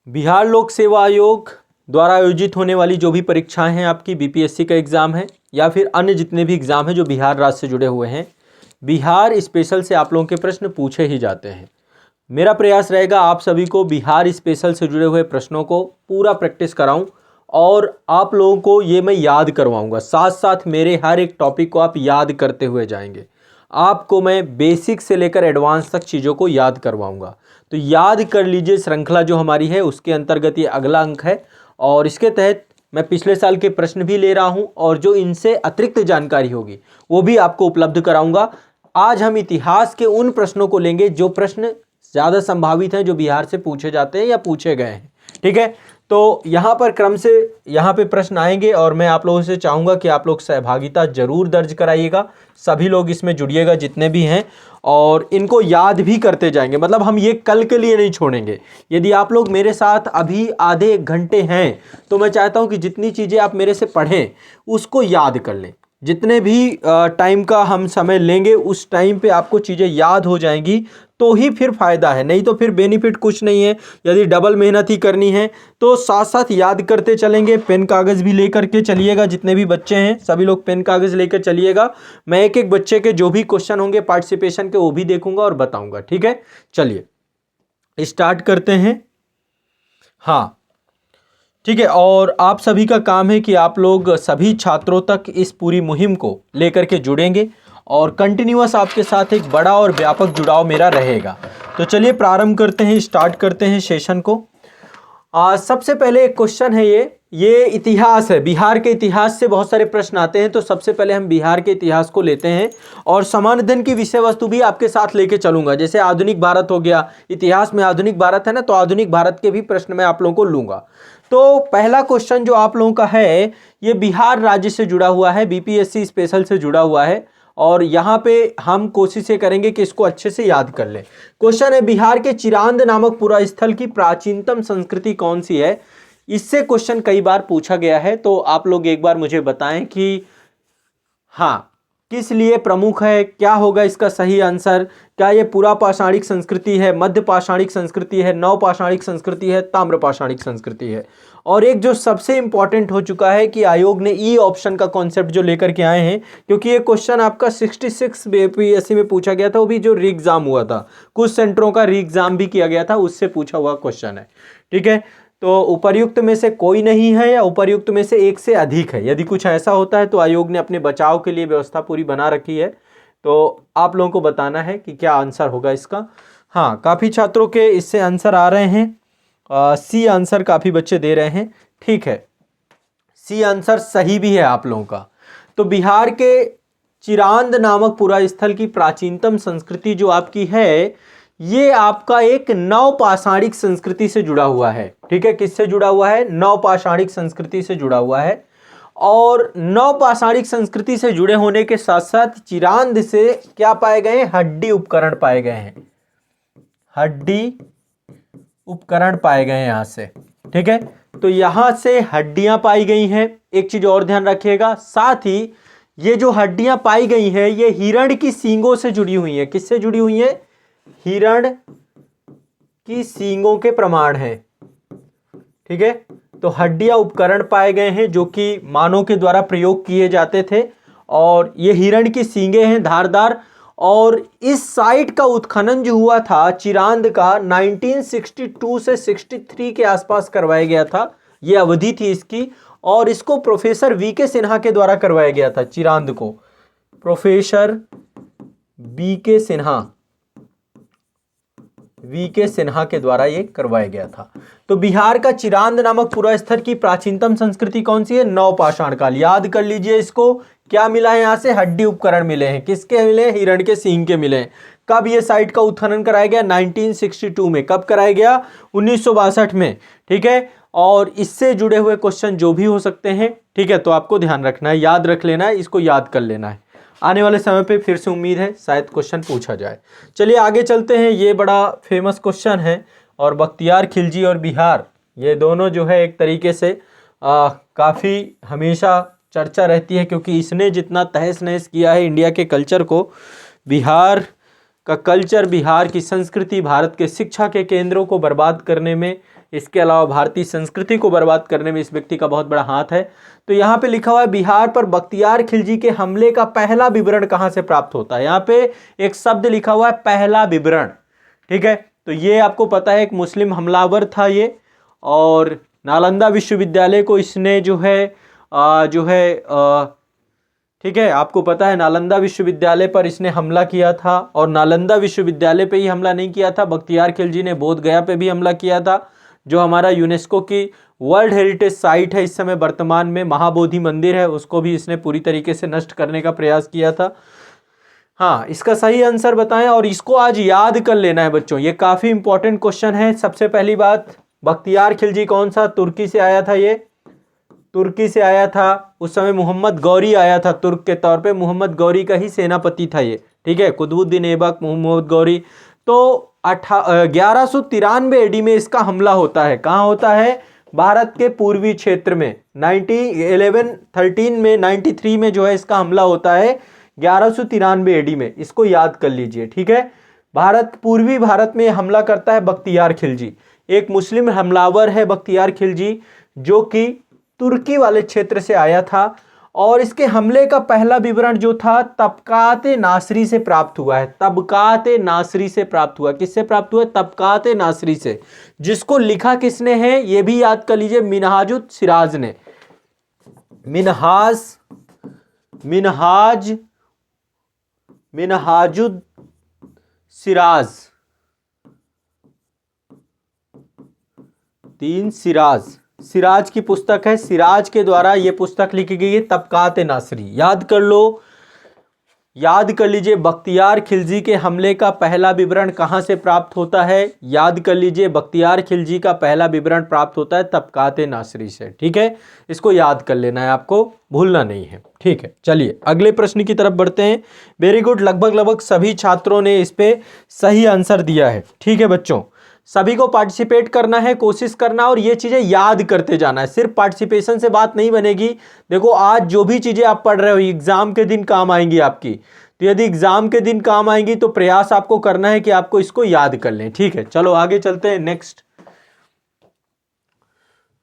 बिहार लोक सेवा आयोग द्वारा आयोजित होने वाली जो भी परीक्षाएं हैं, आपकी बीपीएससी का एग्ज़ाम है या फिर अन्य जितने भी एग्ज़ाम हैं जो बिहार राज्य से जुड़े हुए हैं, बिहार स्पेशल से आप लोगों के प्रश्न पूछे ही जाते हैं। मेरा प्रयास रहेगा आप सभी को बिहार स्पेशल से जुड़े हुए प्रश्नों को पूरा प्रैक्टिस कराऊं और आप लोगों को ये मैं याद करवाऊंगा। साथ साथ मेरे हर एक टॉपिक को आप याद करते हुए जाएंगे। आपको मैं बेसिक से लेकर एडवांस तक चीज़ों को याद करवाऊंगा। तो याद कर लीजिए, श्रृंखला जो हमारी है उसके अंतर्गत ये अगला अंक है और इसके तहत मैं पिछले साल के प्रश्न भी ले रहा हूं और जो इनसे अतिरिक्त जानकारी होगी वो भी आपको उपलब्ध कराऊंगा। आज हम इतिहास के उन प्रश्नों को लेंगे जो प्रश्न ज़्यादा संभावित हैं, जो बिहार से पूछे जाते हैं या पूछे गए हैं। ठीक है, तो यहाँ पर क्रम से यहाँ पे प्रश्न आएंगे और मैं आप लोगों से चाहूँगा कि आप लोग सहभागिता जरूर दर्ज कराइएगा। सभी लोग इसमें जुड़िएगा जितने भी हैं और इनको याद भी करते जाएंगे। मतलब हम ये कल के लिए नहीं छोड़ेंगे। यदि आप लोग मेरे साथ अभी आधे एक घंटे हैं तो मैं चाहता हूँ कि जितनी चीज़ें आप मेरे से पढ़ें उसको याद कर लें। जितने भी टाइम का हम समय लेंगे उस टाइम पे आपको चीज़ें याद हो जाएंगी तो ही फिर फ़ायदा है, नहीं तो फिर बेनिफिट कुछ नहीं है। यदि डबल मेहनत ही करनी है तो साथ साथ याद करते चलेंगे। पेन कागज़ भी लेकर के चलिएगा, जितने भी बच्चे हैं सभी लोग पेन कागज़ लेकर चलिएगा। मैं एक एक बच्चे के जो भी क्वेश्चन होंगे पार्टिसिपेशन के वो भी देखूंगा और बताऊंगा। ठीक है, चलिए स्टार्ट करते हैं। हाँ ठीक है, और आप सभी का काम है कि आप लोग सभी छात्रों तक इस पूरी मुहिम को लेकर के जुड़ेंगे और कंटिन्यूअस आपके साथ एक बड़ा और व्यापक जुड़ाव मेरा रहेगा। तो चलिए प्रारंभ करते हैं, स्टार्ट करते हैं सेशन को। सबसे पहले एक क्वेश्चन है, ये इतिहास है। बिहार के इतिहास से बहुत सारे प्रश्न आते हैं, तो सबसे पहले हम बिहार के इतिहास को लेते हैं और समान अध्ययन की विषय वस्तु भी आपके साथ लेके चलूंगा। जैसे आधुनिक भारत हो गया, इतिहास में आधुनिक भारत है ना, तो आधुनिक भारत के भी प्रश्न मैं आप लोगों को लूंगा। तो पहला क्वेश्चन जो आप लोगों का है ये बिहार राज्य से जुड़ा हुआ है, बीपीएससी स्पेशल से जुड़ा हुआ है और यहाँ पे हम कोशिश ये करेंगे कि इसको अच्छे से याद कर लें। क्वेश्चन है, बिहार के चिरांद नामक पुरा स्थल की प्राचीनतम संस्कृति कौन सी है? इससे क्वेश्चन कई बार पूछा गया है, तो आप लोग एक बार मुझे बताएं कि हाँ किस लिए प्रमुख है, क्या होगा इसका सही आंसर। क्या ये पुरा पाषाणिक संस्कृति है, मध्य पाषाणिक संस्कृति है, नव पाषाणिक संस्कृति है, ताम्र पाषाणिक संस्कृति है? और एक जो सबसे इंपॉर्टेंट हो चुका है कि आयोग ने ई ऑप्शन का कॉन्सेप्ट जो लेकर के आए हैं, क्योंकि ये क्वेश्चन आपका 66 बीपीएससी में पूछा गया था, वो भी जो री एग्जाम हुआ था, कुछ सेंटरों का री एग्जाम भी किया गया था, उससे पूछा हुआ क्वेश्चन है। ठीक है, तो उपर्युक्त में से कोई नहीं है या उपर्युक्त में से एक से अधिक है। यदि कुछ ऐसा होता है तो आयोग ने अपने बचाव के लिए व्यवस्था पूरी बना रखी है, तो आप लोगों को बताना है कि क्या आंसर होगा इसका। हाँ, काफ़ी छात्रों के इससे आंसर आ रहे हैं। सी आंसर काफ़ी बच्चे दे रहे हैं। ठीक है, सी आंसर सही भी है आप लोगों का। तो बिहार के चिरांद नामक पुरा स्थल की प्राचीनतम संस्कृति जो आपकी है ये आपका एक नवपाषाणिक संस्कृति से जुड़ा हुआ है। ठीक है, किससे जुड़ा हुआ है? नवपाषाणिक संस्कृति से जुड़ा हुआ है। और नवपाषाणिक संस्कृति से जुड़े होने के साथ साथ चिरांद से क्या पाए गए? हड्डी उपकरण पाए गए हैं। हड्डी उपकरण पाए गए हैं यहां से। ठीक है, तो यहां से हड्डियां पाई गई हैं। एक चीज और ध्यान रखिएगा, साथ ही ये जो हड्डियां पाई गई हैं ये हिरण की सींगों से जुड़ी हुई हैं। किससे जुड़ी हुई हैं? हिरण की सींगों के प्रमाण है। ठीक है, तो हड्डियां उपकरण पाए गए हैं जो कि मानव के द्वारा प्रयोग किए जाते थे और ये हिरण की सींगें हैं धारदार। और इस साइट का उत्खनन जो हुआ था चिरांद का 1962 से 63 के आसपास करवाया गया था, ये अवधि थी इसकी। और इसको प्रोफेसर वीके सिन्हा के द्वारा करवाया गया था। चिरांद को प्रोफेसर वीके सिन्हा के द्वारा ये करवाया गया था। तो बिहार का चिरांद नामक पुरा स्थल की प्राचीनतम संस्कृति कौन सी है? नवपाषाण काल। याद कर लीजिए इसको। क्या मिला है? यहां से हड्डी उपकरण मिले हैं। किसके मिले? हिरण के सींग के मिले हैं। कब ये साइट का उत्खनन कराया गया? 1962 में। कब कराया गया? 1962 में। ठीक है, और इससे जुड़े हुए क्वेश्चन जो भी हो सकते हैं। ठीक है, तो आपको ध्यान रखना है, याद रख लेना है, इसको याद कर लेना है। आने वाले समय पे फिर से उम्मीद है शायद क्वेश्चन पूछा जाए। चलिए आगे चलते हैं। ये बड़ा फेमस क्वेश्चन है और बख्तियार खिलजी और बिहार ये दोनों जो है एक तरीके से काफ़ी हमेशा चर्चा रहती है, क्योंकि इसने जितना तहस नहस किया है इंडिया के कल्चर को, बिहार का कल्चर, बिहार की संस्कृति, भारत के शिक्षा के केंद्रों को बर्बाद करने में, इसके अलावा भारतीय संस्कृति को बर्बाद करने में इस व्यक्ति का बहुत बड़ा हाथ है। तो यहाँ पे लिखा हुआ है बिहार पर बख्तियार खिलजी के हमले का पहला विवरण कहाँ से प्राप्त होता है। यहाँ पे एक शब्द लिखा हुआ है पहला विवरण, ठीक है। तो ये आपको पता है एक मुस्लिम हमलावर था ये, और नालंदा विश्वविद्यालय को इसने ठीक है, आपको पता है नालंदा विश्वविद्यालय पर इसने हमला किया था, और नालंदा विश्वविद्यालय पे ही हमला नहीं किया था, बख्तियार खिलजी ने बोध गया पे भी हमला किया था, जो हमारा यूनेस्को की वर्ल्ड हेरिटेज साइट है इस समय वर्तमान में, महाबोधि मंदिर है, उसको भी इसने पूरी तरीके से नष्ट करने का प्रयास किया था। हाँ, इसका सही आंसर बताएं, और इसको आज याद कर लेना है बच्चों, ये काफ़ी इंपॉर्टेंट क्वेश्चन है। सबसे पहली बात, बख्तियार खिलजी कौन सा, तुर्की से आया था, ये तुर्की से आया था। उस समय मोहम्मद गौरी आया था तुर्क के तौर पे, मोहम्मद गौरी का ही सेनापति था ये, ठीक है, कुतुबुद्दीन ऐबक, मोहम्मद गौरी। तो 1193 एडी में इसका हमला होता है। कहाँ होता है, भारत के पूर्वी क्षेत्र में। 93 में जो है इसका हमला होता है, 1193 एडी में, इसको याद कर लीजिए, ठीक है। पूर्वी भारत में हमला करता है बख्तियार खिलजी, एक मुस्लिम हमलावर है बख्तियार खिलजी, जो कि तुर्की वाले क्षेत्र से आया था, और इसके हमले का पहला विवरण जो था तबकात-ए नासरी से प्राप्त हुआ है। तबकात-ए नासरी से प्राप्त हुआ, किससे प्राप्त हुआ है, तबकात-ए नासरी से, जिसको लिखा किसने है, ये भी याद कर लीजिए, मिनहाजुद सिराज ने। मिनहाजुद सिराज, 3 सिराज की पुस्तक है, सिराज के द्वारा यह पुस्तक लिखी गई है, तबकात-ए नासरी। याद कर लो, याद कर लीजिए, बख्तियार खिलजी के हमले का पहला विवरण कहां से प्राप्त होता है, याद कर लीजिए, बख्तियार खिलजी का पहला विवरण प्राप्त होता है तबकात-ए नासरी से, ठीक है। इसको याद कर लेना है, आपको भूलना नहीं है, ठीक है। चलिए अगले प्रश्न की तरफ बढ़ते हैं। वेरी गुड, लगभग सभी छात्रों ने इस पे सही आंसर दिया है, ठीक है बच्चों। सभी को पार्टिसिपेट करना है, कोशिश करना, और ये चीज़ें याद करते जाना है, सिर्फ पार्टिसिपेशन से बात नहीं बनेगी। देखो आज जो भी चीज़ें आप पढ़ रहे हो एग्जाम के दिन काम आएंगी आपकी, तो यदि एग्जाम के दिन काम आएंगी तो प्रयास आपको करना है कि आपको इसको याद कर लें, ठीक है। चलो आगे चलते हैं, नेक्स्ट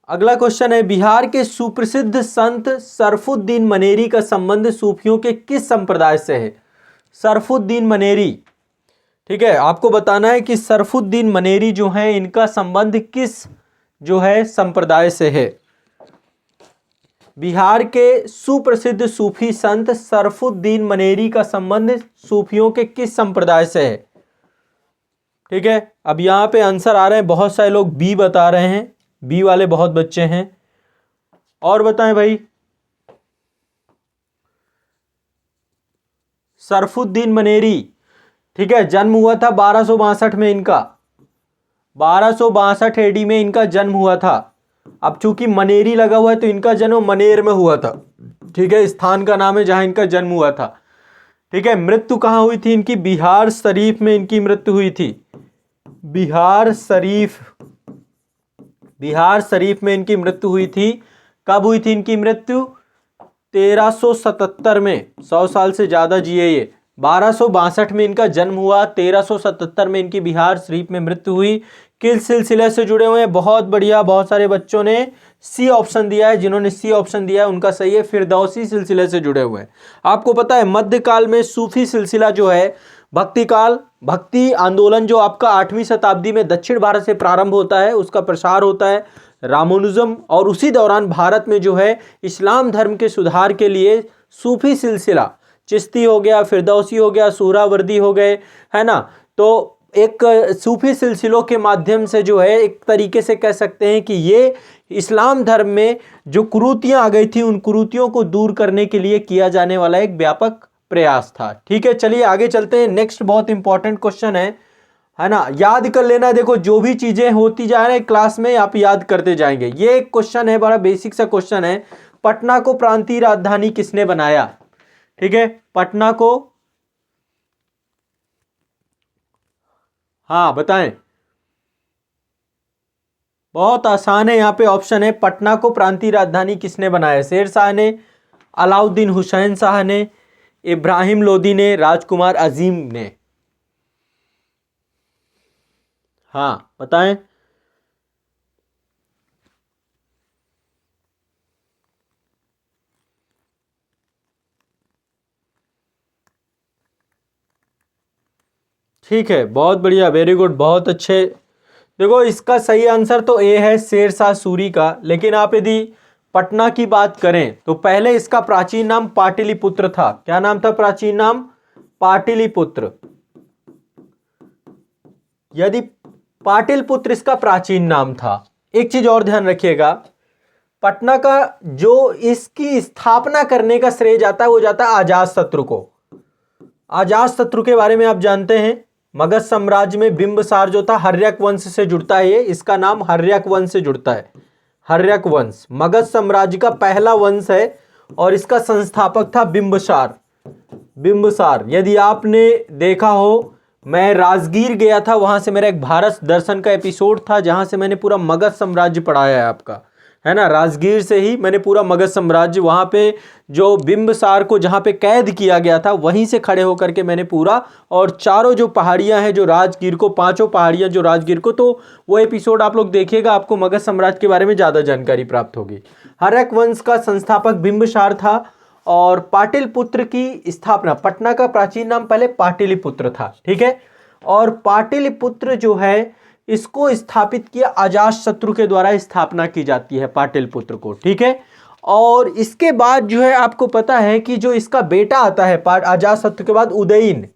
अगला क्वेश्चन है, बिहार के सुप्रसिद्ध संत सरफुद्दीन मनेरी का संबंध सूफियों के किस संप्रदाय से है। सरफुद्दीन मनेरी, ठीक है, आपको बताना है कि सरफुद्दीन मनेरी जो है इनका संबंध किस जो है संप्रदाय से है। बिहार के सुप्रसिद्ध सूफी संत सरफुद्दीन मनेरी का संबंध सूफियों के किस संप्रदाय से है, ठीक है। अब यहाँ पे आंसर आ रहे हैं, बहुत सारे लोग बी बता रहे हैं, बी वाले बहुत बच्चे हैं, और बताएं भाई। सरफुद्दीन मनेरी, ठीक है, जन्म हुआ था 1262 में इनका, 1262 एडी में इनका जन्म हुआ था। अब चूंकि मनेरी लगा हुआ है तो इनका जन्म मनेर में हुआ था, ठीक है, स्थान का नाम है जहां इनका जन्म हुआ था, ठीक है। मृत्यु कहां हुई थी इनकी, बिहार शरीफ में इनकी मृत्यु हुई थी, बिहार शरीफ में इनकी मृत्यु हुई थी। कब हुई थी इनकी मृत्यु, 1377 में, 100 साल से ज्यादा जिए ये। 1262 में इनका जन्म हुआ, 1377 में इनकी बिहार शरीफ में मृत्यु हुई। किस सिलसिले से जुड़े हुए हैं, बहुत बढ़िया, बहुत सारे बच्चों ने सी ऑप्शन दिया है, जिन्होंने सी ऑप्शन दिया है उनका सही है, फिरदौसी सिलसिले से जुड़े हुए हैं। आपको पता है मध्यकाल में सूफी सिलसिला जो है, भक्ति आंदोलन जो आपका 8वीं शताब्दी में दक्षिण भारत से प्रारंभ होता है, उसका प्रसार होता है रामानुजम, और उसी दौरान भारत में जो है इस्लाम धर्म के सुधार के लिए सूफी सिलसिला, चिश्ती हो गया, फिरदौसी हो गया, सुहरावर्दी हो गए, है ना, तो एक सूफी सिलसिलों के माध्यम से जो है एक तरीके से कह सकते हैं कि ये इस्लाम धर्म में जो कुरीतियां आ गई थी उन कुरीतियों को दूर करने के लिए किया जाने वाला एक व्यापक प्रयास था, ठीक है। चलिए आगे चलते हैं, नेक्स्ट बहुत इंपॉर्टेंट क्वेश्चन है ना, याद कर लेना। देखो जो भी चीजें होती जा रही क्लास में आप याद करते जाएंगे। ये एक क्वेश्चन है, बड़ा बेसिक सा क्वेश्चन है, पटना को प्रांतीय राजधानी किसने बनाया, ठीक है, पटना को, हाँ बताएं, बहुत आसान है, यहाँ पे ऑप्शन है, पटना को प्रांतीय राजधानी किसने बनाया, शेर शाह ने, अलाउद्दीन हुसैन शाह ने, इब्राहिम लोदी ने, राजकुमार अजीम ने। हाँ बताएं। ठीक है, बहुत बढ़िया, वेरी गुड, बहुत अच्छे। देखो इसका सही आंसर तो ए है, शेरशाह सूरी का। लेकिन आप यदि पटना की बात करें तो पहले इसका प्राचीन नाम पाटलिपुत्र था। क्या नाम था प्राचीन नाम? पाटलिपुत्र। यदि पाटलिपुत्र इसका प्राचीन नाम था। एक चीज और ध्यान रखिएगा, पटना का जो इसकी स्थापना करने का श्रेय जाता है वो जाता है अजातशत्रु को। अजातशत्रु के बारे में आप जानते हैं, मगध साम्राज्य में बिंबिसार जो था हर्यक वंश से जुड़ता है। ये इसका नाम हर्यक वंश से जुड़ता है। हर्यक वंश मगध साम्राज्य का पहला वंश है और इसका संस्थापक था बिंबिसार। बिंबिसार, यदि आपने देखा हो, मैं राजगीर गया था, वहां से मेरा एक भारत दर्शन का एपिसोड था जहां से मैंने पूरा मगध साम्राज्य पढ़ाया है आपका, है ना। राजगीर से ही मैंने पूरा मगध साम्राज्य, वहां पे जो बिंबिसार को जहां पे कैद किया गया था वहीं से खड़े होकर के मैंने पूरा, और चारों जो पहाड़ियां हैं जो राजगीर को, पांचों पहाड़ियां जो राजगीर को, तो वो एपिसोड आप लोग देखिएगा, आपको मगध साम्राज्य के बारे में ज्यादा जानकारी प्राप्त होगी। हर्यक वंश का संस्थापक बिंबिसार था और पाटलिपुत्र की स्थापना, पटना का प्राचीन नाम पहले पाटलिपुत्र था, ठीक है। और पाटलिपुत्र जो है इसको स्थापित किया अजातशत्रु के द्वारा, स्थापना की जाती है पाटलिपुत्र को, ठीक है। और इसके बाद जो है आपको पता है कि जो इसका बेटा आता है अजातशत्रु के बाद, उदयन,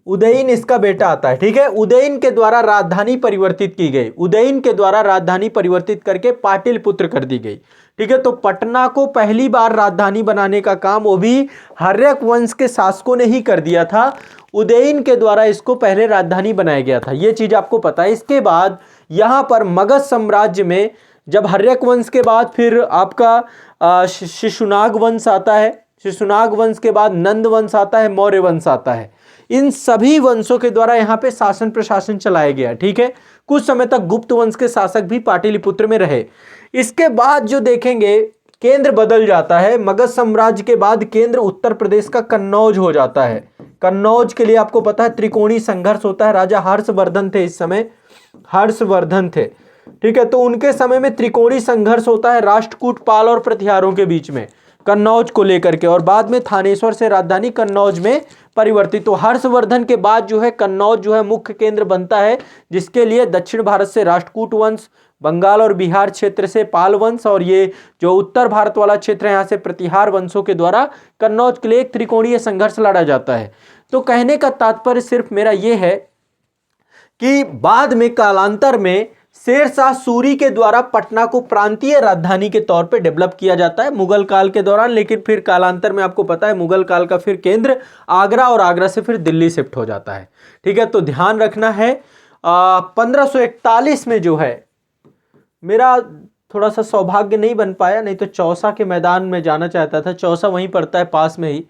उदयन इसका बेटा आता है, ठीक है। उदयन के द्वारा राजधानी परिवर्तित की गई, उदयन के द्वारा राजधानी परिवर्तित करके पाटलिपुत्र कर दी गई, ठीक है। तो पटना को पहली बार राजधानी बनाने का काम वो भी हर्यक वंश के शासकों ने ही कर दिया था। उदयन के द्वारा इसको पहले राजधानी बनाया गया था, यह चीज आपको पता है। इसके बाद यहां पर मगध साम्राज्य में जब हर्यक वंश के बाद फिर आपका शिशुनाग वंश आता है, शिशुनाग वंश के बाद नंद वंश आता है, मौर्य वंश आता है। इन सभी वंशों के द्वारा यहाँ पे शासन प्रशासन चलाया गया, ठीक है। कुछ समय तक गुप्त वंश के शासक भी पाटलिपुत्र में रहे। इसके बाद जो देखेंगे केंद्र बदल जाता है, मगध साम्राज्य के बाद केंद्र उत्तर प्रदेश का कन्नौज हो जाता है। कन्नौज के लिए आपको पता है त्रिकोणीय संघर्ष होता है। राजा हर्षवर्धन थे इस समय, हर्षवर्धन थे, ठीक है। तो उनके समय में त्रिकोणीय संघर्ष होता है राष्ट्रकूट, पाल और प्रतिहारों के बीच में, कन्नौज को लेकर के, और बाद में थानेश्वर से राजधानी कन्नौज में परिवर्तित। तो हर्षवर्धन के बाद जो है कन्नौज जो है मुख्य केंद्र बनता है, जिसके लिए दक्षिण भारत से राष्ट्रकूट वंश, बंगाल और बिहार क्षेत्र से पाल वंश, और ये जो उत्तर भारत वाला क्षेत्र है यहाँ से प्रतिहार वंशों के द्वारा कन्नौज के लिए एक त्रिकोणीय संघर्ष लड़ा जाता है। तो कहने का तात्पर्य सिर्फ मेरा ये है कि बाद में कालांतर में शेरशाह सूरी के द्वारा पटना को प्रांतीय राजधानी के तौर पे डेवलप किया जाता है मुगल काल के दौरान। लेकिन फिर कालांतर में आपको पता है मुगल काल का फिर केंद्र आगरा, और आगरा से फिर दिल्ली शिफ्ट हो जाता है, ठीक है। तो ध्यान रखना है 1541 में जो है, मेरा थोड़ा सा सौभाग्य नहीं बन पाया, नहीं तो चौसा के मैदान में जाना चाहता था। चौसा वहीं पड़ता है पास में ही।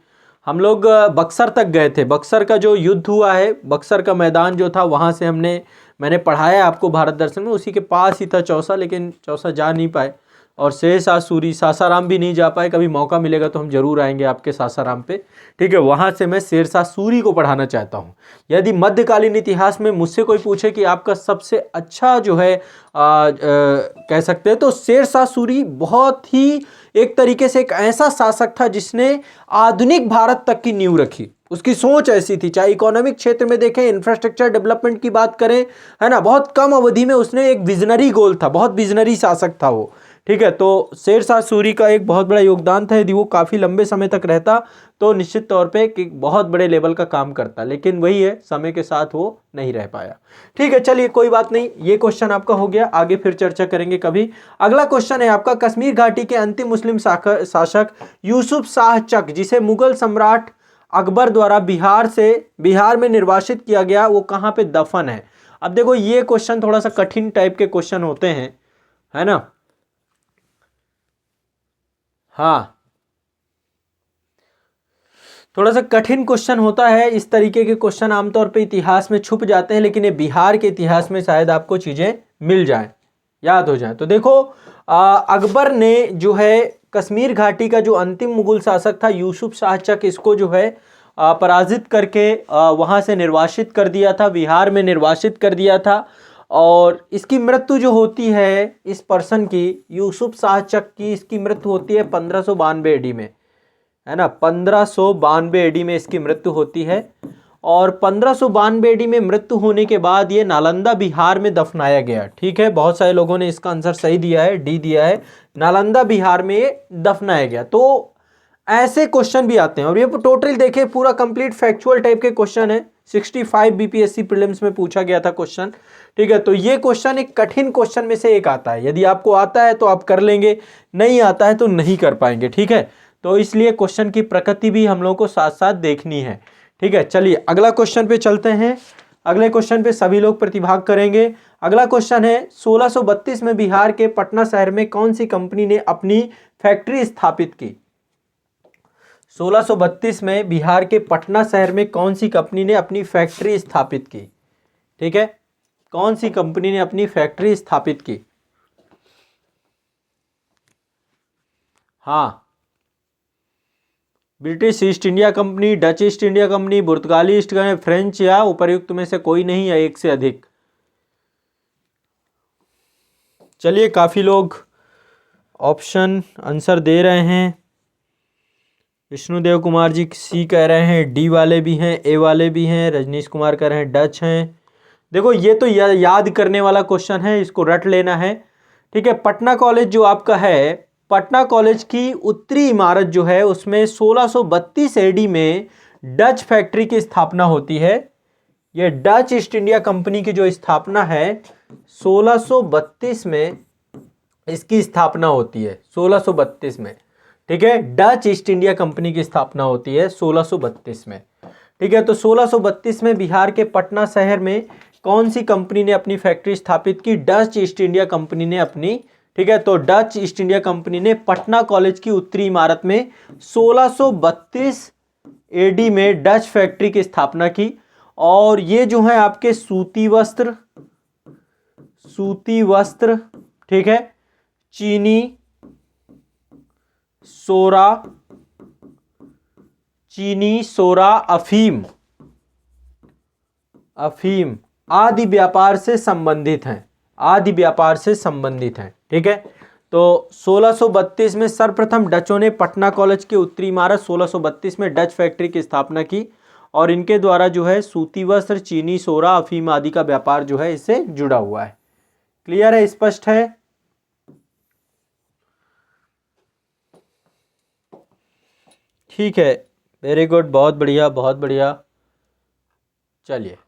हम लोग बक्सर तक गए थे, बक्सर का जो युद्ध हुआ है, बक्सर का मैदान जो था, वहाँ से मैंने पढ़ाया आपको भारत दर्शन में, उसी के पास ही था चौसा। लेकिन चौसा जा नहीं पाए, और शेरशाह सूरी, सासाराम भी नहीं जा पाए। कभी मौका मिलेगा तो हम जरूर आएंगे आपके सासाराम पे, ठीक है। वहाँ से मैं शेरशाह सूरी को पढ़ाना चाहता हूँ। यदि मध्यकालीन इतिहास में मुझसे कोई पूछे कि आपका सबसे अच्छा जो है कह सकते हैं, तो शेरशाह सूरी बहुत ही एक तरीके से एक ऐसा शासक था जिसने आधुनिक भारत तक की नींव रखी। उसकी सोच ऐसी थी, चाहे इकोनॉमिक क्षेत्र में देखें, इंफ्रास्ट्रक्चर डेवलपमेंट की बात करें, है ना, बहुत कम अवधि में उसने एक विजनरी गोल था, बहुत विजनरी शासक था वो, ठीक है। तो शेरशाह सूरी का एक बहुत बड़ा योगदान था। यदि वो काफ़ी लंबे समय तक रहता तो निश्चित तौर पे कि बहुत बड़े लेवल का काम करता, लेकिन वही है, समय के साथ वो नहीं रह पाया, ठीक है। चलिए कोई बात नहीं, ये क्वेश्चन आपका हो गया, आगे फिर चर्चा करेंगे कभी। अगला क्वेश्चन है आपका, कश्मीर घाटी के अंतिम मुस्लिम शासक यूसुफ शाह चक, जिसे मुगल सम्राट अकबर द्वारा बिहार में निर्वासित किया गया, वो कहाँ पे दफन है? अब देखो ये क्वेश्चन थोड़ा सा कठिन टाइप के क्वेश्चन होते हैं, है ना। हाँ, थोड़ा सा कठिन क्वेश्चन होता है। इस तरीके के क्वेश्चन आमतौर पे इतिहास में छुप जाते हैं, लेकिन ये बिहार के इतिहास में शायद आपको चीजें मिल जाएं, याद हो जाए। तो देखो अकबर ने जो है कश्मीर घाटी का जो अंतिम मुगल शासक था यूसुफ शाह चक, इसको जो है पराजित करके वहाँ से निर्वासित कर दिया था, बिहार में निर्वासित कर दिया था। और इसकी मृत्यु जो होती है इस पर्सन की, यूसुफ शाह चक की, इसकी मृत्यु होती है 1592 एडी में, है ना, 1592 एडी में इसकी मृत्यु होती है। और 1592 एडी में मृत्यु होने के बाद ये नालंदा बिहार में दफनाया गया। ठीक है, बहुत सारे लोगों ने इसका आंसर सही दिया है, डी दिया है, नालंदा बिहार में ये दफनाया गया। तो ऐसे क्वेश्चन भी आते हैं और ये टोटल देखिए पूरा कंप्लीट फैक्चुअल टाइप के क्वेश्चन है। 65 बीपीएससी प्रीलिम्स में पूछा गया था क्वेश्चन। ठीक है, तो ये क्वेश्चन एक कठिन क्वेश्चन में से एक आता है। यदि आपको आता है तो आप कर लेंगे, नहीं आता है तो नहीं कर पाएंगे। ठीक है, तो इसलिए क्वेश्चन की प्रकृति भी हम लोगों को साथ साथ देखनी है। ठीक है, चलिए अगला क्वेश्चन पे चलते हैं। अगले क्वेश्चन पे सभी लोग प्रतिभाग करेंगे। अगला क्वेश्चन है 1632 में बिहार के पटना शहर में कौन सी कंपनी ने अपनी फैक्ट्री स्थापित की? 1632 में बिहार के पटना शहर में कौन सी कंपनी ने अपनी फैक्ट्री स्थापित की? ठीक है, कौन सी कंपनी ने अपनी फैक्ट्री स्थापित की? हाँ, British east India company, Dutch east India company, पुर्तगाली ईस्ट इंडिया, फ्रेंच, या उपर्युक्त में से कोई नहीं या एक से अधिक? चलिए, काफ़ी लोग ऑप्शन आंसर दे रहे हैं। विष्णुदेव कुमार जी सी कह रहे हैं, डी वाले भी हैं, ए वाले भी हैं, रजनीश कुमार कह रहे हैं डच हैं। देखो ये तो याद करने वाला क्वेश्चन है, इसको रट लेना है। ठीक है, पटना कॉलेज जो आपका है, पटना कॉलेज की उत्तरी इमारत जो है उसमें 1632 एडी में डच फैक्ट्री की स्थापना होती है। ये डच ईस्ट इंडिया कंपनी की जो स्थापना है 1632 में इसकी स्थापना होती है, 1632 में। ठीक है, डच ईस्ट इंडिया कंपनी की स्थापना होती है 1632 में। ठीक है, तो 1632 में बिहार के पटना शहर में कौन सी कंपनी ने अपनी फैक्ट्री स्थापित की? डच ईस्ट इंडिया कंपनी ने अपनी। ठीक है, तो डच ईस्ट इंडिया कंपनी ने पटना कॉलेज की उत्तरी इमारत में 1632 एडी में डच फैक्ट्री की स्थापना की। और ये जो है आपके सूती वस्त्र, ठीक है, चीनी, सोरा, अफीम आदि व्यापार से संबंधित हैं। ठीक है, तो 1632 में सर्वप्रथम डचों ने पटना कॉलेज की उत्तरी इमारत 1632 में डच फैक्ट्री की स्थापना की और इनके द्वारा जो है सूती वस्त्र, चीनी, सोरा, अफीम आदि का व्यापार जो है इससे जुड़ा हुआ है। क्लियर है, स्पष्ट है? ठीक है, वेरी गुड, बहुत बढ़िया, बहुत बढ़िया। चलिए,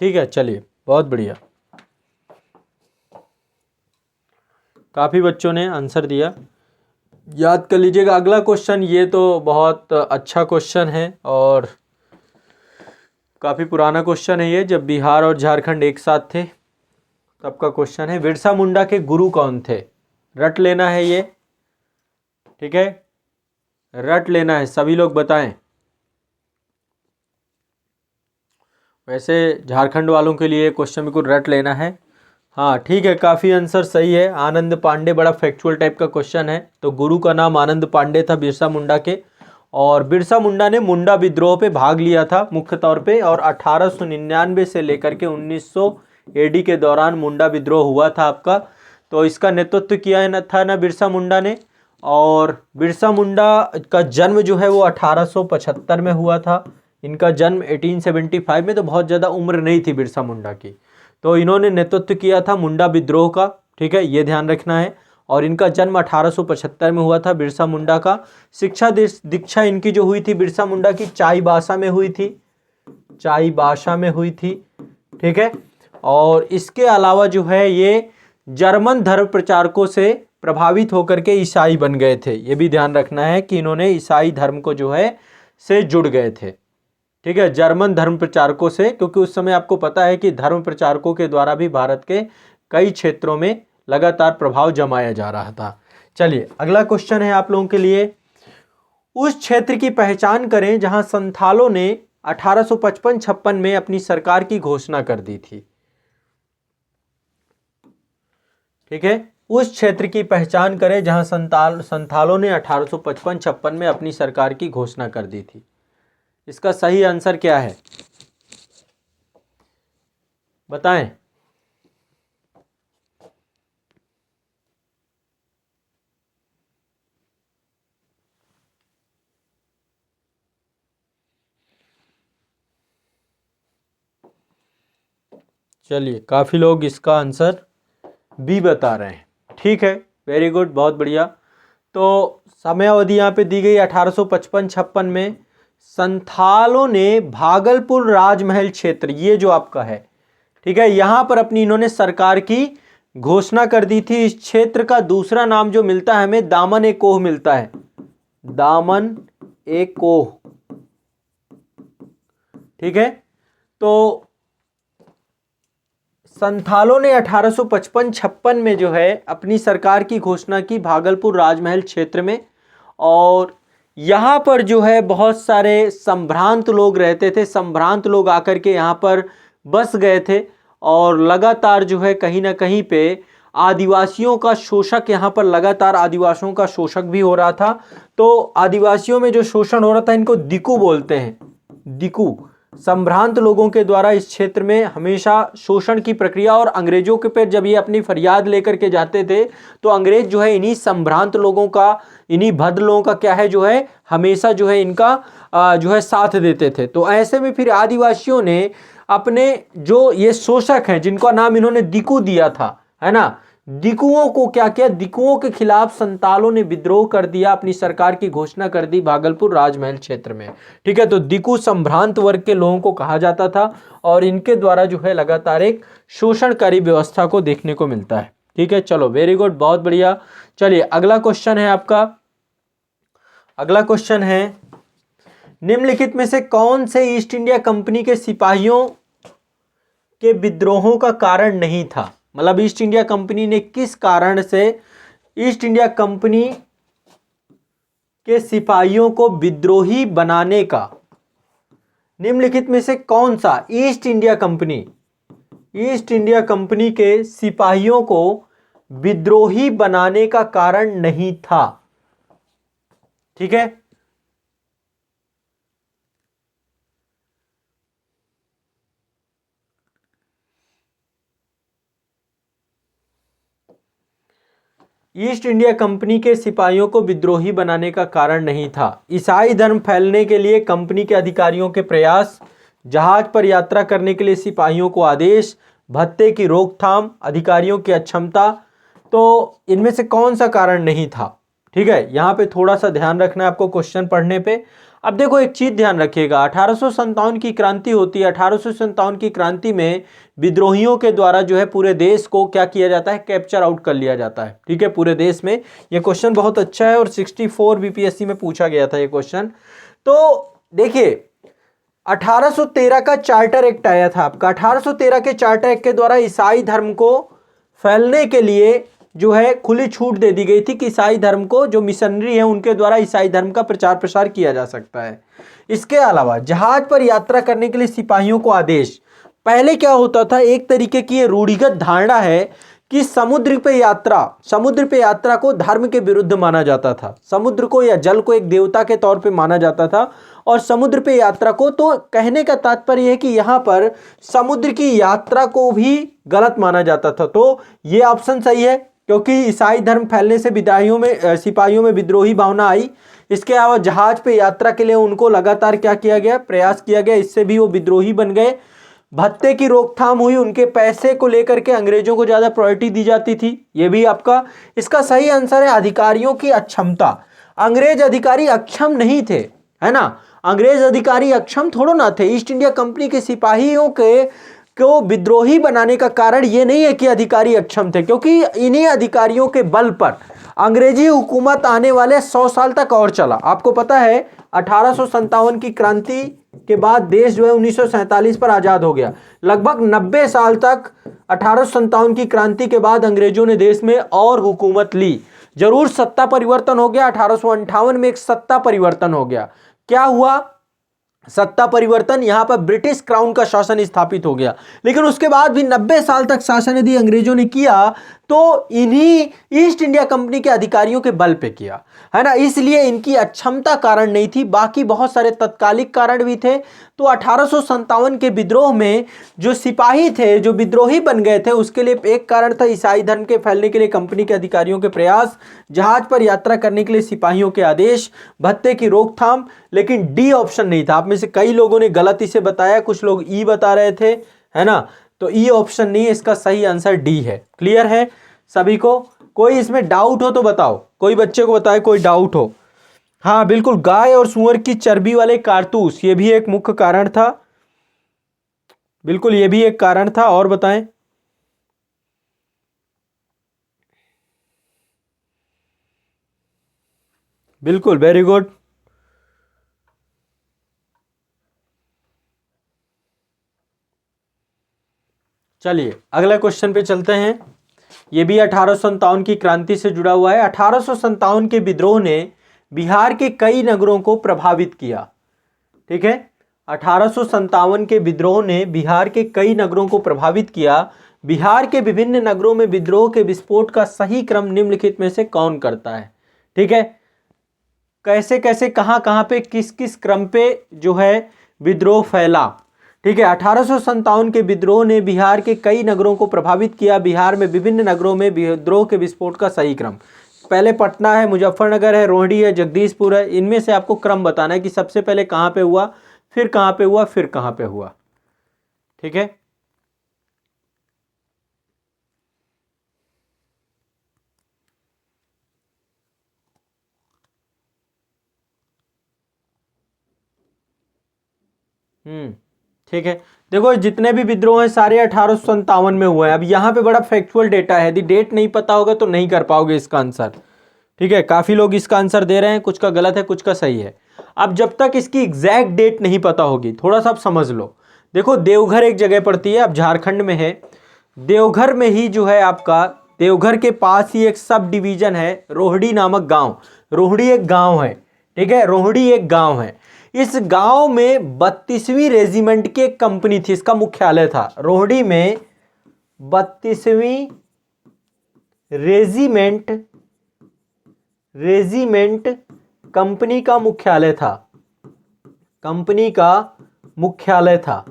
ठीक है, चलिए, बहुत बढ़िया, काफ़ी बच्चों ने आंसर दिया, याद कर लीजिएगा। अगला क्वेश्चन, ये तो बहुत अच्छा क्वेश्चन है और काफ़ी पुराना क्वेश्चन है ये, जब बिहार और झारखंड एक साथ थे तब का क्वेश्चन है। बिरसा मुंडा के गुरु कौन थे? रट लेना है ये। ठीक है, रट लेना है, सभी लोग बताएं। वैसे झारखंड वालों के लिए क्वेश्चन बिल्कुल रट लेना है। हाँ, ठीक है, काफ़ी आंसर सही है। आनंद पांडे, बड़ा फैक्चुअल टाइप का क्वेश्चन है। तो गुरु का नाम आनंद पांडे था बिरसा मुंडा के, और बिरसा मुंडा ने मुंडा विद्रोह पे भाग लिया था मुख्य तौर पे, और 1899 से लेकर के 1900 एडी के दौरान मुंडा विद्रोह हुआ था आपका। तो इसका नेतृत्व किया था ना बिरसा मुंडा ने। और बिरसा मुंडा का जन्म जो है वो 1875 में हुआ था। इनका जन्म 1875 में, तो बहुत ज़्यादा उम्र नहीं थी बिरसा मुंडा की। तो इन्होंने नेतृत्व किया था मुंडा विद्रोह का। ठीक है, ये ध्यान रखना है। और इनका जन्म 1875 में हुआ था बिरसा मुंडा का। शिक्षा दीक्षा इनकी जो हुई थी बिरसा मुंडा की, चाईबासा में हुई थी। ठीक है, और इसके अलावा जो है ये जर्मन धर्म प्रचारकों से प्रभावित होकर के ईसाई बन गए थे। ये भी ध्यान रखना है कि इन्होंने ईसाई धर्म को जो है से जुड़ गए थे। ठीक है, जर्मन धर्म प्रचारकों से, क्योंकि उस समय आपको पता है कि धर्म प्रचारकों के द्वारा भी भारत के कई क्षेत्रों में लगातार प्रभाव जमाया जा रहा था। चलिए, अगला क्वेश्चन है आप लोगों के लिए। उस क्षेत्र की पहचान करें जहां संथालों ने 1855-56 में अपनी सरकार की घोषणा कर दी थी। ठीक है, उस क्षेत्र की पहचान करें जहां संथालों ने 1855-56 में अपनी सरकार की घोषणा कर दी थी। इसका सही आंसर क्या है बताएं। चलिए, काफ़ी लोग इसका आंसर बी बता रहे हैं। ठीक है, वेरी गुड, बहुत बढ़िया। तो समयावधि यहाँ पे दी गई 1855-56 में संथालों ने भागलपुर राजमहल क्षेत्र, ये जो आपका है, ठीक है, यहाँ पर अपनी इन्होंने सरकार की घोषणा कर दी थी। इस क्षेत्र का दूसरा नाम जो मिलता है हमें, दामन ए कोह मिलता है, दामन ए कोह। ठीक है, तो संथालों ने 1855-56 में जो है अपनी सरकार की घोषणा की भागलपुर राजमहल क्षेत्र में, और यहाँ पर जो है बहुत सारे संभ्रांत लोग रहते थे। संभ्रांत लोग आकर के यहाँ पर बस गए थे और लगातार जो है कहीं ना कहीं पे आदिवासियों का शोषक, यहाँ पर लगातार आदिवासियों का शोषक भी हो रहा था। तो आदिवासियों में जो शोषण हो रहा था, इनको दिकू बोलते हैं, दिकू। संभ्रांत लोगों के द्वारा इस क्षेत्र में हमेशा शोषण की प्रक्रिया, और अंग्रेजों के पे जब ये अपनी फरियाद लेकर के जाते थे तो अंग्रेज जो है इन्हीं संभ्रांत लोगों का, इन्हीं भद्र लोगों का क्या है जो है हमेशा जो है इनका जो है साथ देते थे। तो ऐसे में फिर आदिवासियों ने अपने जो ये शोषक हैं, जिनका नाम इन्होंने दिकू दिया था, है ना, दिकुओं को क्या किया, दिकुओं के खिलाफ संतालों ने विद्रोह कर दिया, अपनी सरकार की घोषणा कर दी भागलपुर राजमहल क्षेत्र में। ठीक है, तो दिकु संभ्रांत वर्ग के लोगों को कहा जाता था और इनके द्वारा जो है लगातार एक शोषणकारी व्यवस्था को देखने को मिलता है। ठीक है, चलो वेरी गुड, बहुत बढ़िया। चलिए अगला क्वेश्चन है आपका। अगला क्वेश्चन है, निम्नलिखित में से कौन से ईस्ट इंडिया कंपनी के सिपाहियों के विद्रोहों का कारण नहीं था? मतलब ईस्ट इंडिया कंपनी ने किस कारण से ईस्ट इंडिया कंपनी के सिपाहियों को विद्रोही बनाने का, निम्नलिखित में से कौन सा ईस्ट इंडिया कंपनी के सिपाहियों को विद्रोही बनाने का कारण नहीं था? ठीक है, ईस्ट इंडिया कंपनी के सिपाहियों को विद्रोही बनाने का कारण नहीं था। ईसाई धर्म फैलने के लिए कंपनी के अधिकारियों के प्रयास, जहाज पर यात्रा करने के लिए सिपाहियों को आदेश, भत्ते की रोकथाम, अधिकारियों की अक्षमता। तो इनमें से कौन सा कारण नहीं था? ठीक है, यहाँ पे थोड़ा सा ध्यान रखना है आपको क्वेश्चन पढ़ने पे। अब देखो एक चीज ध्यान रखिएगा, 1857 की क्रांति होती है। 1857 की क्रांति में विद्रोहियों के द्वारा जो है पूरे देश को क्या किया जाता है, कैप्चर आउट कर लिया जाता है। ठीक है, पूरे देश में। ये क्वेश्चन बहुत अच्छा है और 64 बीपीएससी में पूछा गया था ये क्वेश्चन। तो देखिए 1813 का चार्टर एक्ट आया था आपका। 1813 के चार्टर एक्ट के द्वारा ईसाई धर्म को फैलने के लिए जो है खुली छूट दे दी गई थी कि ईसाई धर्म को, जो मिशनरी है उनके द्वारा ईसाई धर्म का प्रचार प्रसार किया जा सकता है। इसके अलावा जहाज पर यात्रा करने के लिए सिपाहियों को आदेश। पहले क्या होता था, एक तरीके की ये रूढ़िगत धारणा है कि समुद्र पे यात्रा को धर्म के विरुद्ध माना जाता था। समुद्र को या जल को एक देवता के तौर पे माना जाता था और समुद्र पे यात्रा को, तो कहने का तात्पर्य है कि यहाँ पर समुद्र की यात्रा को भी गलत माना जाता था। तो ये ऑप्शन सही है, क्योंकि ईसाई धर्म फैलने से सिपाहियों में विद्रोही भावना आई। इसके अलावा जहाज पे यात्रा के लिए उनको लगातार क्या किया गया, प्रयास किया गया, इससे भी वो विद्रोही बन गए। भत्ते की रोकथाम हुई, उनके पैसे को लेकर के अंग्रेजों को ज्यादा प्रायोरिटी दी जाती थी, ये भी आपका। इसका सही आंसर है अधिकारियों की अक्षमता। अंग्रेज अधिकारी अक्षम नहीं थे, है ना, अंग्रेज अधिकारी अक्षम थोड़ा ना थे। ईस्ट इंडिया कंपनी के सिपाहियों को विद्रोही बनाने का कारण ये नहीं है कि अधिकारी अक्षम थे, क्योंकि इन्हीं अधिकारियों के बल पर अंग्रेजी हुकूमत आने वाले 100 साल तक और चला। आपको पता है 1857 की क्रांति के बाद देश जो है 1947 पर आजाद हो गया। लगभग 90 साल तक 1857 की क्रांति के बाद अंग्रेजों ने देश में और हुकूमत ली। जरूर सत्ता परिवर्तन हो गया, 1858 में एक सत्ता परिवर्तन हो गया। क्या हुआ सत्ता परिवर्तन, यहां पर ब्रिटिश क्राउन का शासन स्थापित हो गया। लेकिन उसके बाद भी 90 साल तक शासन यदि अंग्रेजों ने किया तो इन्हीं ईस्ट इंडिया कंपनी के अधिकारियों के बल पे किया, है ना। इसलिए इनकी अक्षमता कारण नहीं थी, बाकी बहुत सारे तत्कालिक कारण भी थे। तो 1857 के विद्रोह में जो सिपाही थे, जो विद्रोही बन गए थे, उसके लिए एक कारण था ईसाई धर्म के फैलने के लिए कंपनी के अधिकारियों के प्रयास, जहाज पर यात्रा करने के लिए सिपाहियों के आदेश, भत्ते की रोकथाम। लेकिन डी ऑप्शन नहीं था। आप में से कई लोगों ने गलत इसे बताया, कुछ लोग ई बता रहे थे, है ना। तो ई ऑप्शन नहीं है, इसका सही आंसर डी है। क्लियर है सभी को? कोई इसमें डाउट हो तो बताओ, कोई बच्चे को बताए कोई डाउट हो। हाँ बिल्कुल, गाय और सुअर की चर्बी वाले कारतूस, ये भी एक मुख्य कारण था। बिल्कुल, ये भी एक कारण था। और बताएं। बिल्कुल, वेरी गुड। चलिए अगला क्वेश्चन पे चलते हैं। ये भी 1857 की क्रांति से जुड़ा हुआ है। 1857 के विद्रोह ने बिहार के कई नगरों को प्रभावित किया। ठीक है, 1857 के विद्रोह ने बिहार के कई नगरों को प्रभावित किया। बिहार के विभिन्न नगरों में विद्रोह के विस्फोट का सही क्रम निम्नलिखित में से कौन करता है? ठीक है, कैसे कैसे कहां कहां पे किस किस क्रम पे जो है विद्रोह फैला। ठीक है, 1857 के विद्रोह ने बिहार के कई नगरों को प्रभावित किया। बिहार में विभिन्न नगरों में विद्रोह के विस्फोट का सही क्रम, पहले पटना है, मुजफ्फरनगर है, रोहिणी है, जगदीशपुर है। इनमें से आपको क्रम बताना है कि सबसे पहले कहां पे हुआ, फिर कहां पे हुआ, फिर कहां पे हुआ। ठीक है, ठीक है। देखो जितने भी विद्रोह हैं सारे 1857 में हुए हैं। अब यहाँ पे बड़ा फैक्चुअल डेटा है, यदि डेट नहीं पता होगा तो नहीं कर पाओगे इसका आंसर। ठीक है, काफी लोग इसका आंसर दे रहे हैं, कुछ का गलत है कुछ का सही है। अब जब तक इसकी एग्जैक्ट डेट नहीं पता होगी, थोड़ा सा आप समझ लो। देखो देवघर एक जगह पड़ती है, अब झारखंड में है। देवघर में ही जो है आपका, देवघर के पास ही एक सब डिवीजन है रोहिणी नामक गांव। रोहिणी एक गांव है, ठीक है, रोहिणी एक गांव है। इस गांव में 32वीं रेजिमेंट की एक कंपनी थी, इसका मुख्यालय था। रोहिणी में 32वीं रेजिमेंट कंपनी का मुख्यालय था, कंपनी का मुख्यालय था।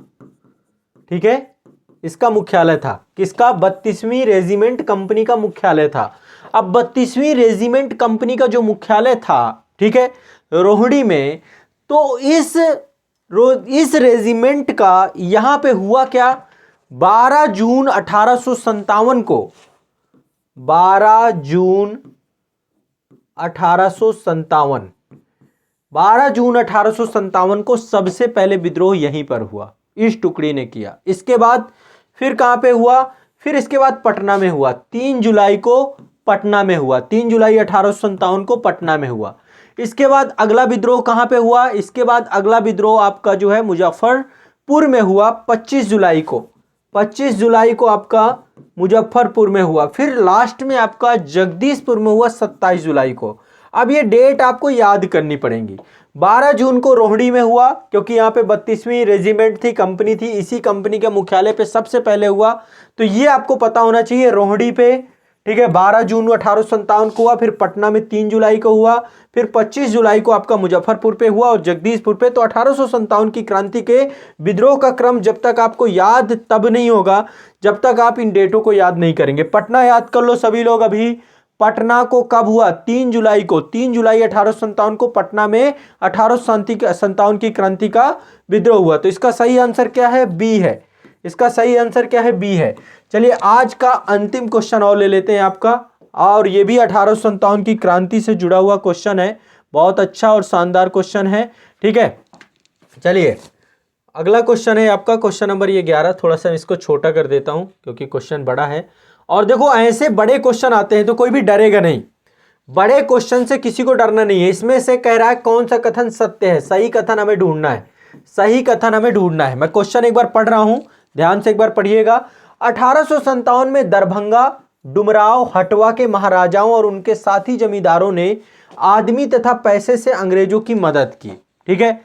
ठीक है, इसका मुख्यालय था किसका? 32वीं रेजिमेंट कंपनी का मुख्यालय था। अब 32वीं रेजिमेंट कंपनी का जो मुख्यालय था, ठीक है, रोहिणी में, तो इस रेजिमेंट का यहां पे हुआ क्या? 12 जून 1857 को, 12 जून 1857, 12 जून 1857 को सबसे पहले विद्रोह यहीं पर हुआ, इस टुकड़ी ने किया। इसके बाद फिर कहां पे हुआ? फिर इसके बाद पटना में हुआ, 3 जुलाई को पटना में हुआ, 3 जुलाई 1857 को पटना में हुआ। इसके बाद अगला विद्रोह कहां पे हुआ? इसके बाद अगला विद्रोह आपका जो है मुजफ्फरपुर में हुआ, 25 जुलाई को, 25 जुलाई को आपका मुजफ्फरपुर में हुआ। फिर लास्ट में आपका जगदीशपुर में हुआ 27 जुलाई को। अब ये डेट आपको याद करनी पड़ेगी। 12 जून को रोहिणी में हुआ, क्योंकि यहाँ पे 32वीं रेजिमेंट थी, कंपनी थी, इसी कंपनी के मुख्यालय पे सबसे पहले हुआ, तो ये आपको पता होना चाहिए रोहिणी पे। ठीक है, 12 जून 1857 को हुआ, फिर पटना में 3 जुलाई को हुआ, फिर 25 जुलाई को आपका मुजफ्फरपुर पे हुआ और जगदीशपुर पे। तो 1857 की क्रांति के विद्रोह का क्रम जब तक आपको याद तब नहीं होगा जब तक आप इन डेटों को याद नहीं करेंगे। पटना याद कर लो सभी लोग। अभी पटना को कब हुआ? 3 जुलाई को, 3 जुलाई 1857 को पटना में 1857 की क्रांति का विद्रोह हुआ। तो इसका सही आंसर क्या है? बी है। इसका सही आंसर क्या है? बी है। चलिए आज का अंतिम क्वेश्चन और ले लेते हैं आपका, और ये भी 1857 की क्रांति से जुड़ा हुआ क्वेश्चन है। बहुत अच्छा और शानदार क्वेश्चन है। ठीक है, चलिए अगला क्वेश्चन है आपका, क्वेश्चन नंबर ये 11। थोड़ा सा इसको छोटा कर देता हूं क्योंकि क्वेश्चन बड़ा है। और देखो ऐसे बड़े क्वेश्चन आते हैं तो कोई भी डरेगा नहीं, बड़े क्वेश्चन से किसी को डरना नहीं है। इसमें से कह रहा है कौन सा कथन सत्य है, सही कथन हमें ढूंढना है, सही कथन हमें ढूंढना है। मैं क्वेश्चन एक बार पढ़ रहा हूं, ध्यान से एक बार पढ़िएगा। 1857 में दरभंगा, डुमराव, हटवा के महाराजाओं और उनके साथी जमींदारों ने आदमी तथा पैसे से अंग्रेजों की मदद की। ठीक है,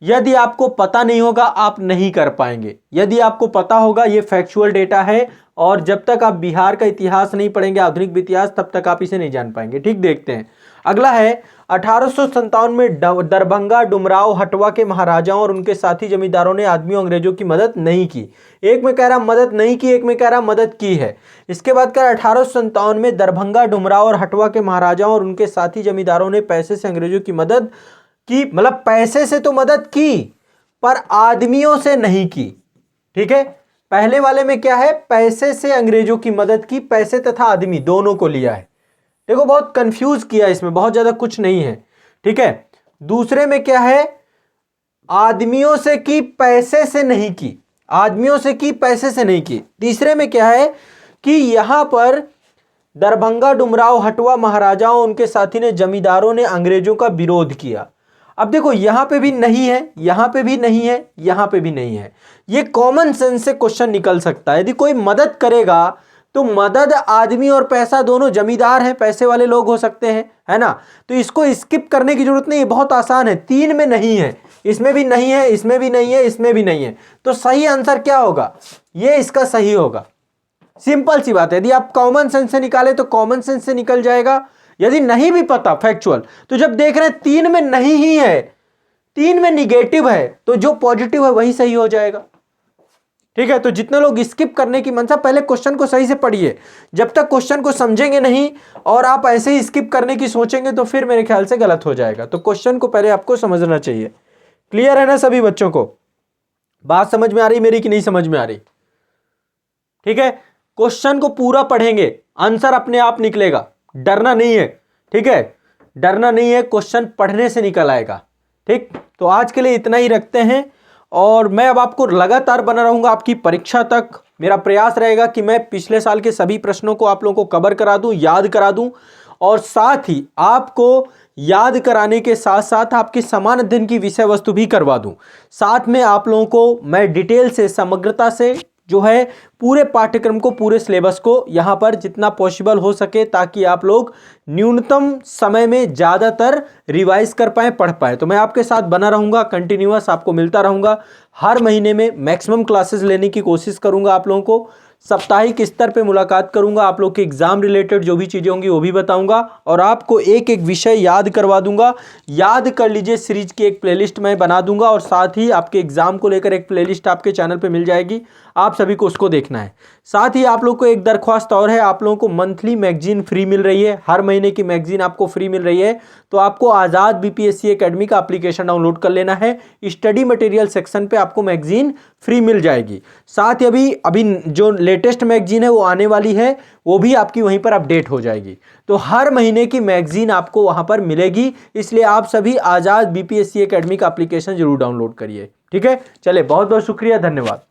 यदि आपको पता नहीं होगा आप नहीं कर पाएंगे, यदि आपको पता होगा, ये फैक्चुअल डेटा है, और जब तक आप बिहार का इतिहास नहीं पढ़ेंगे, आधुनिक इतिहास, तब तक आप इसे नहीं जान पाएंगे। ठीक, देखते हैं अगला है 1857 में दरभंगा डुमराव हटवा के महाराजाओं और उनके साथी जमींदारों ने आदमियों अंग्रेजों की मदद नहीं की। एक में कह रहा मदद नहीं की, एक में कह रहा मदद की है। इसके बाद कह रहा 1857 में दरभंगा डुमराव और हटवा के महाराजाओं और उनके साथी जमींदारों ने पैसे से अंग्रेजों की मदद की, मतलब पैसे से तो मदद की पर आदमियों से नहीं की। ठीक है, पहले वाले में क्या है, पैसे से अंग्रेजों की मदद की, पैसे तथा आदमी दोनों को लिया है। देखो बहुत कंफ्यूज किया, इसमें बहुत ज्यादा कुछ नहीं है। ठीक है, दूसरे में क्या है, आदमियों से की, पैसे से नहीं की, आदमियों से की, पैसे से नहीं की। तीसरे में क्या है कि यहां पर दरभंगा डुमराव हटवा महाराजाओं उनके साथी ने जमींदारों ने अंग्रेजों का विरोध किया। अब देखो यहां पे भी नहीं है, यहां पे भी नहीं है, यहां पे भी नहीं है। ये कॉमन सेंस से क्वेश्चन निकल सकता है। यदि कोई मदद करेगा तो मदद आदमी और पैसा दोनों, जमींदार हैं, पैसे वाले लोग हो सकते हैं, है ना। तो इसको स्किप करने की जरूरत नहीं है, बहुत आसान है। 3 में नहीं है, इसमें भी नहीं है, इसमें भी नहीं है, इसमें भी नहीं है। तो सही आंसर क्या होगा, ये इसका सही होगा। सिंपल सी बात है। यदि आप कॉमन सेंस से निकाले तो कॉमन सेंस से निकल जाएगा। यदि नहीं भी पता फैक्चुअल, तो जब देख रहे हैं 3 में नहीं ही है, 3 में निगेटिव है, तो जो पॉजिटिव है वही सही हो जाएगा। ठीक है, तो जितने लोग स्किप करने की मनसा, पहले क्वेश्चन को सही से पढ़िए। जब तक क्वेश्चन को समझेंगे नहीं और आप ऐसे ही स्किप करने की सोचेंगे तो फिर मेरे ख्याल से गलत हो जाएगा। तो क्वेश्चन को पहले आपको समझना चाहिए। क्लियर है ना सभी बच्चों को? बात समझ में आ रही मेरी कि नहीं समझ में आ रही? ठीक है, क्वेश्चन को पूरा पढ़ेंगे, आंसर अपने आप निकलेगा, डरना नहीं है। ठीक है, डरना नहीं है, क्वेश्चन पढ़ने से निकल आएगा। ठीक, तो आज के लिए इतना ही रखते हैं और मैं अब आपको लगातार बना रहूंगा आपकी परीक्षा तक। मेरा प्रयास रहेगा कि मैं पिछले साल के सभी प्रश्नों को आप लोगों को कवर करा दूं, याद करा दूं, और साथ ही आपको याद कराने के साथ साथ आपके समान अध्ययन की विषय वस्तु भी करवा दूं। साथ में आप लोगों को मैं डिटेल से, समग्रता से जो है पूरे पाठ्यक्रम को, पूरे सिलेबस को यहाँ पर जितना पॉसिबल हो सके, ताकि आप लोग न्यूनतम समय में ज़्यादातर रिवाइज कर पाएँ, पढ़ पाएँ। तो मैं आपके साथ बना रहूँगा, कंटिन्यूअस आपको मिलता रहूँगा। हर महीने में मैक्सिमम क्लासेस लेने की कोशिश करूँगा। आप लोगों को साप्ताहिक स्तर पे मुलाकात करूंगा, आप लोग के एग्जाम रिलेटेड जो भी चीज़ें होंगी वो भी बताऊंगा और आपको एक एक विषय याद करवा दूंगा। याद कर लीजिए सीरीज की एक प्लेलिस्ट मैं बना दूंगा और साथ ही आपके एग्जाम को लेकर एक प्लेलिस्ट आपके चैनल पे मिल जाएगी, आप सभी को उसको देखना है। साथ ही आप लोग को एक दरख्वास्त और है, आप लोगों को मंथली मैगजीन फ्री मिल रही है, हर महीने की मैगजीन आपको फ्री मिल रही है। तो आपको आज़ाद बीपीएससी एकेडमी का एप्लीकेशन डाउनलोड कर लेना है, स्टडी मटेरियल सेक्शन पे आपको मैगजीन फ्री मिल जाएगी। साथ ही अभी जो लेटेस्ट मैगजीन है वो आने वाली है, वो भी आपकी वहीं पर अपडेट हो जाएगी। तो हर महीने की मैगजीन आपको वहां पर मिलेगी, इसलिए आप सभी आज़ाद बीपीएससी एकेडमी का एप्लीकेशन जरूर डाउनलोड करिए। ठीक है, चले, बहुत बहुत शुक्रिया, धन्यवाद।